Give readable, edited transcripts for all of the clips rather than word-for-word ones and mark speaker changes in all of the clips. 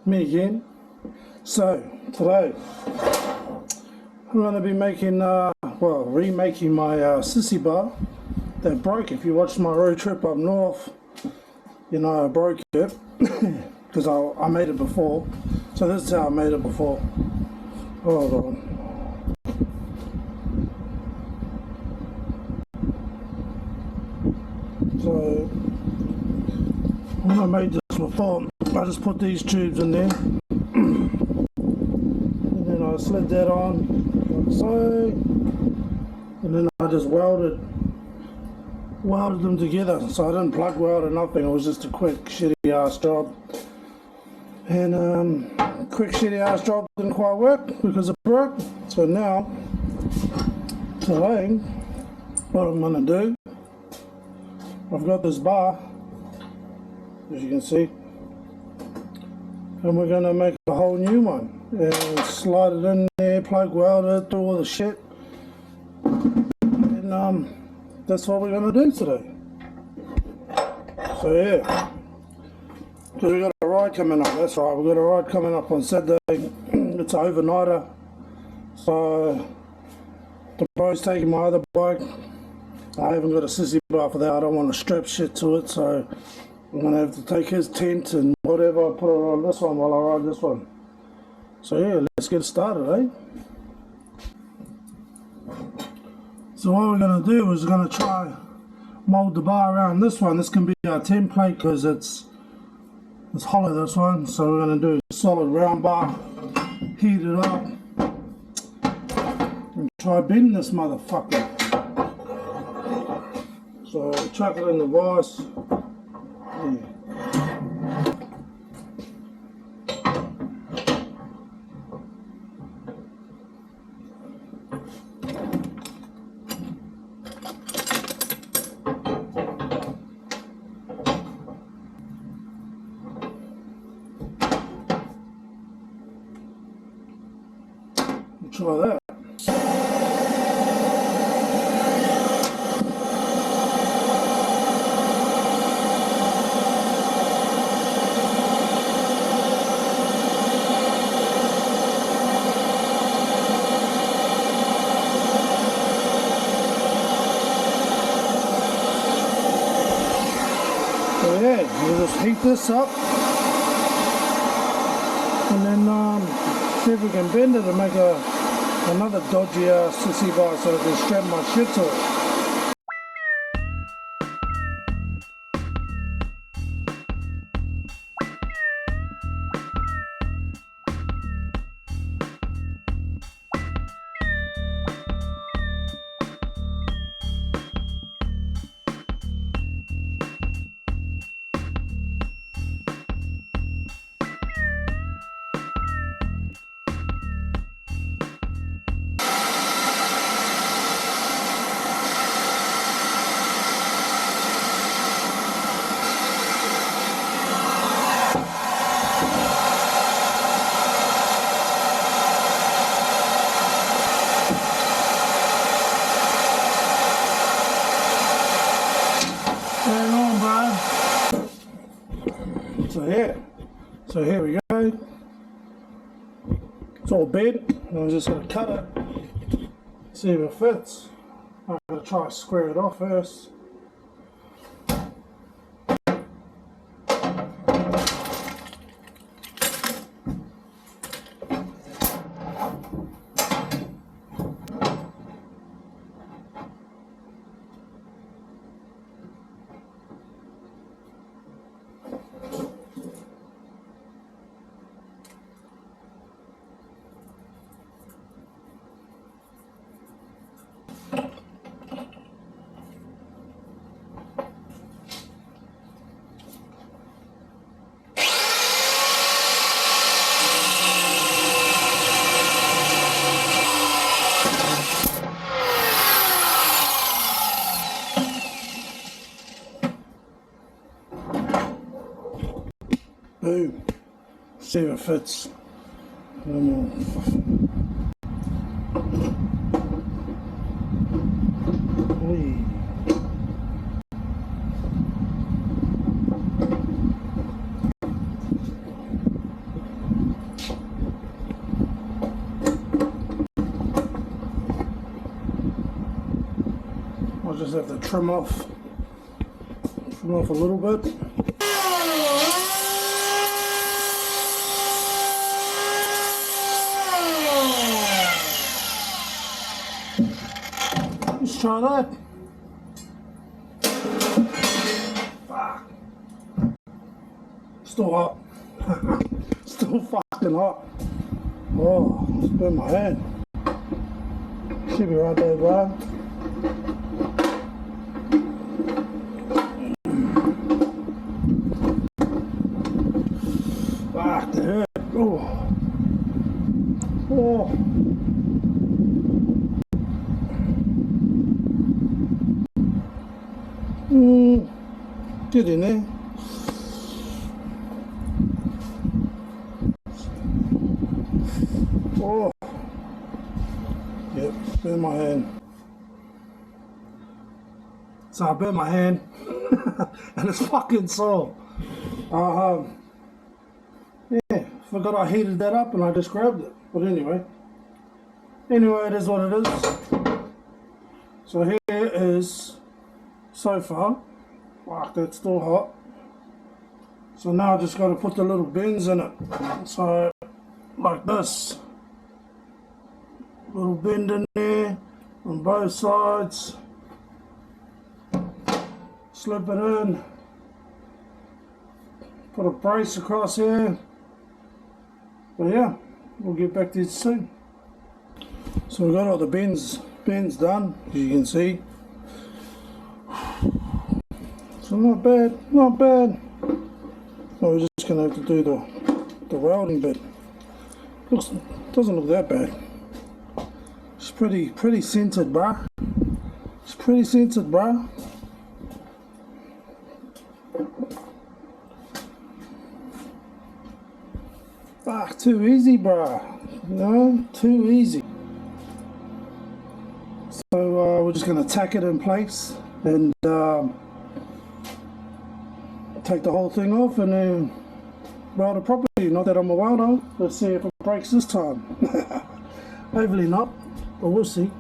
Speaker 1: Me again. So today I'm going to be making, remaking my Sissy Bar that broke. If you watched my road trip up north, you know I broke it because I made it before. So this is how I made it before. Hold on. So when I made this before, I just put these tubes in there and then I slid that on like so, and then I just welded them together. So I didn't plug weld or nothing, it was just a quick shitty ass job. And quick shitty ass job didn't quite work because it broke. So now today what I'm gonna do, I've got this bar, as you can see, and we're going to make a whole new one and slide it in there, plug weld it, do all the shit, and that's what we're going to do today. So yeah, because we got a ride coming up. That's right, we've got a ride coming up on Saturday. It's an overnighter, so the bro's taking my other bike. I haven't got a Sissy Bar for that. I don't want to strap shit to it, so I'm going to have to take his tent and whatever, put it on this one while I ride this one. So yeah, let's get started, eh? So what we're going to do is we're going to try mold the bar around this one. This can be our template because it's hollow, this one. So we're going to do a solid round bar, heat it up, and try bending this motherfucker. So chuck it in the vise. Yeah. We'll try that. So yeah, we'll just heat this up and then see if we can bend it and make another dodgy Sissy Bar so I can strap my shit to it. So here we go. It's all bent. I'm just going to cut it, see if it fits. I'm going to try to square it off first. Boom. See if it fits. No more. Whee. just have to trim off a little bit. Let's try that. Fuck. Still hot. Still fucking hot. Oh, it's been my hand. Should be right there, bro. Fuck, the hurt. Oh. Oh. Get in there. Oh. Yep, burn my hand. So I burnt my hand and it's fucking sore. Yeah, forgot I heated that up and I just grabbed it. But anyway, it is what it is. So here is, so far, fuck, that's still hot. So now I just got to put the little bends in it. So, like this. Little bend in there on both sides. Slip it in. Put a brace across here. But yeah, we'll get back to this soon. So we've got all the bends done, as you can see. So not bad, not bad. So we're just gonna have to do the welding bit. Doesn't look that bad. It's pretty centered, bruh. It's pretty centered, bruh. Fuck, too easy, bruh. No, too easy. So we're just gonna tack it in place and take the whole thing off and then weld it properly. Not that I'm a welder. Let's see if it breaks this time. Hopefully not, but we'll see.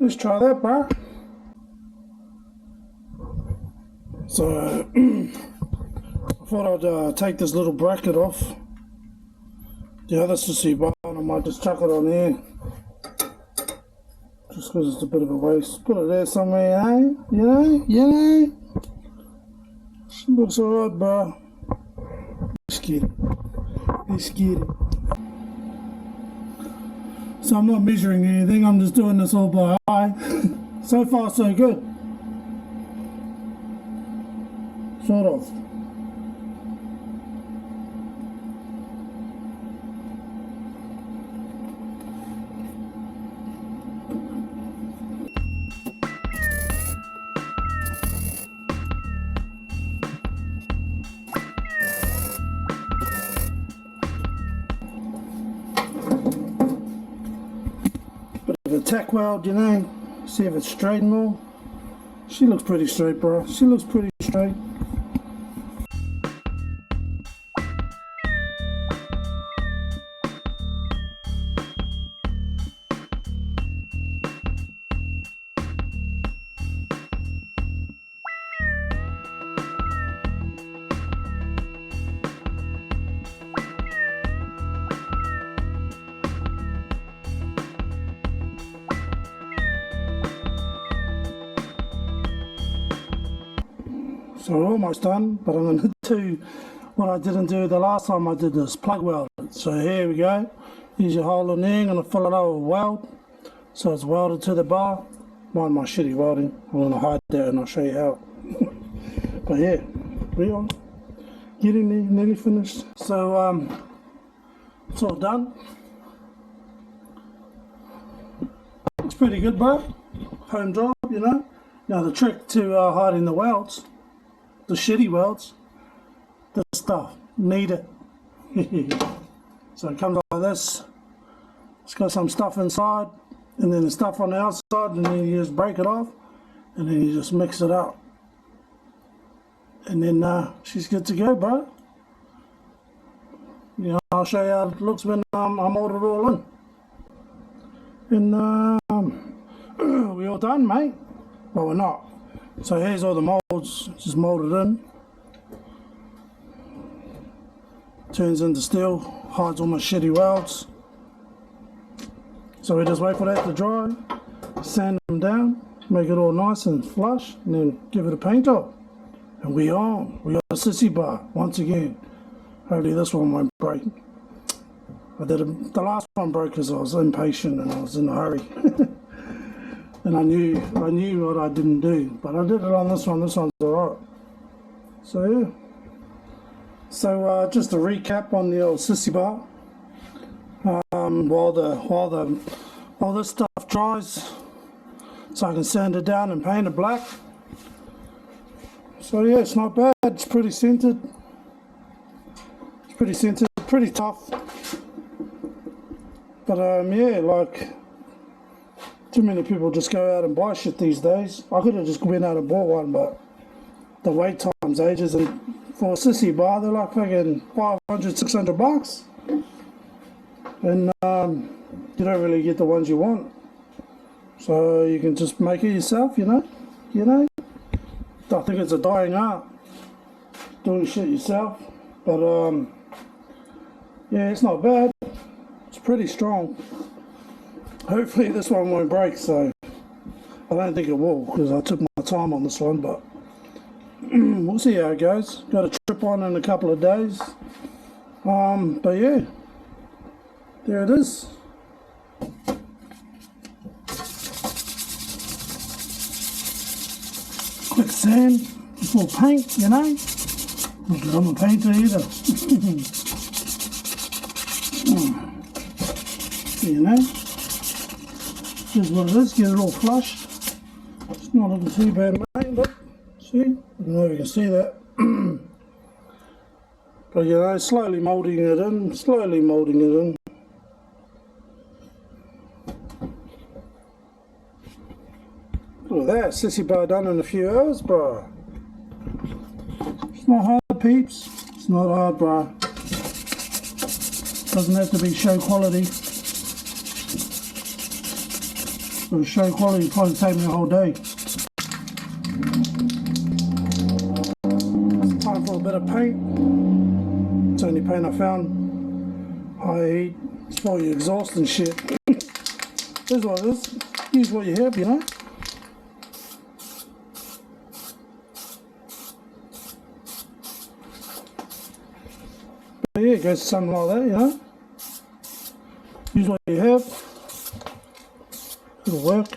Speaker 1: Let's try that, bro. So I thought I'd take this little bracket off the other sissy bar and I might just chuck it on there. Just because it's a bit of a waste. Put it there somewhere, eh? You know? Looks alright, bro. Let's get it. Let's get it. So I'm not measuring anything, I'm just doing this all by eye. So far so good. Sort of. The tack weld, you know, see if it's straight and all. She looks pretty straight, bro. She looks pretty straight. So we're almost done, but I'm going to do what I didn't do the last time I did this, plug weld it. So here we go. Here's your hole in there. I'm going to fill it up with weld. So it's welded to the bar. Mind my shitty welding. I'm going to hide that and I'll show you how. But yeah, we are getting there, nearly finished. So it's all done. It's pretty good, bro. Home job, you know. Now the trick to hiding the welds, the shitty welds, this stuff, need it. So it comes like this. It's got some stuff inside, and then the stuff on the outside, and then you just break it off, and then you just mix it up. And then she's good to go, bro. You know, I'll show you how it looks when I mold it all in. And we all done, mate. Well, we're not. So here's all the molds, just molded in. Turns into steel, hides all my shitty welds. So we just wait for that to dry, sand them down, make it all nice and flush, and then give it a paint job. And we on. We got a sissy bar once again. Hopefully this one won't break. The last one broke because I was impatient and I was in a hurry. And I knew what I didn't do, but I did it on this one. This one's alright. So yeah. So just a recap on the old sissy bar. While this stuff dries, so I can sand it down and paint it black. So yeah, it's not bad. It's pretty scented. It's pretty scented. Pretty tough. But yeah, like. Too many people just go out and buy shit these days. I could have just went out and bought one, but the wait time's ages, and for a sissy bar, they're like fucking $500-600. And you don't really get the ones you want. So you can just make it yourself, you know? I think it's a dying art, doing shit yourself. But yeah, it's not bad. It's pretty strong. Hopefully this one won't break, so I don't think it will because I took my time on this one, but we'll see how it goes. Got a trip on in a couple of days. But yeah, there it is. Quick sand before paint, you know. Not that I'm a painter either. You know. Here's what it is, get it all flushed. It's not looking too bad, mate, look, see? I don't know if you can see that. But you know, slowly moulding it in, Look at that, sissy bar done in a few hours, bro. It's not hard, peeps. It's not hard, bro. Doesn't have to be show quality. For show quality, it'll probably take me a whole day. Time for a bit of paint. It's the only paint I found. High heat. It's for your exhaust and shit. Here's what it is. Use what you have, you know. But yeah, it goes to something like that, you know. Use what you have. It'll work.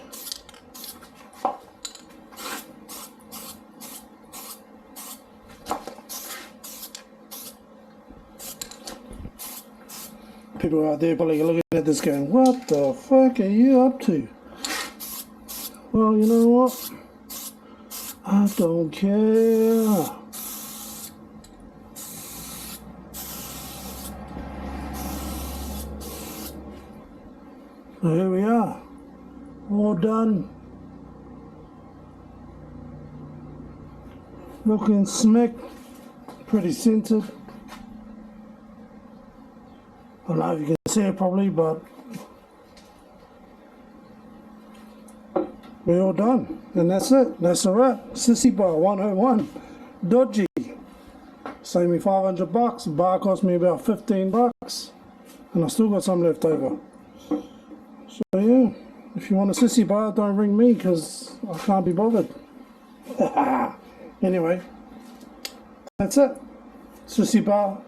Speaker 1: People out there probably looking at this going, what the fuck are you up to? Well, you know what? I don't care. So here we are. All done. Looking slick, pretty scented. I don't know if you can see it probably, but we're all done. And that's it. That's a wrap. Sissy Bar 101. Dodgy. Saved me $500. Bar cost me about $15. And I still got some left over. So yeah. If you want a sissy bar, don't ring me because I can't be bothered. Anyway, that's it. Sissy Bar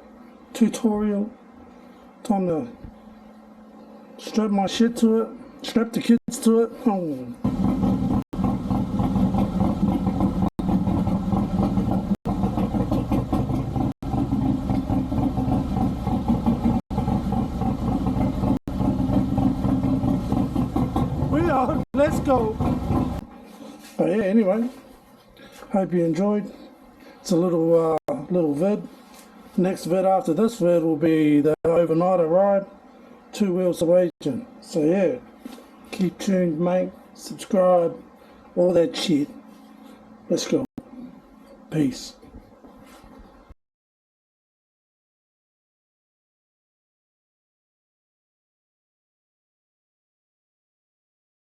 Speaker 1: tutorial. Time to strap my shit to it, strap the kids to it. Oh. We are, let's go. But yeah, anyway, hope you enjoyed. It's a little vid. Next vid after this vid will be the overnighter ride, 2 wheels to Asian. So yeah, keep tuned, mate. Subscribe, all that shit. Let's go. Peace.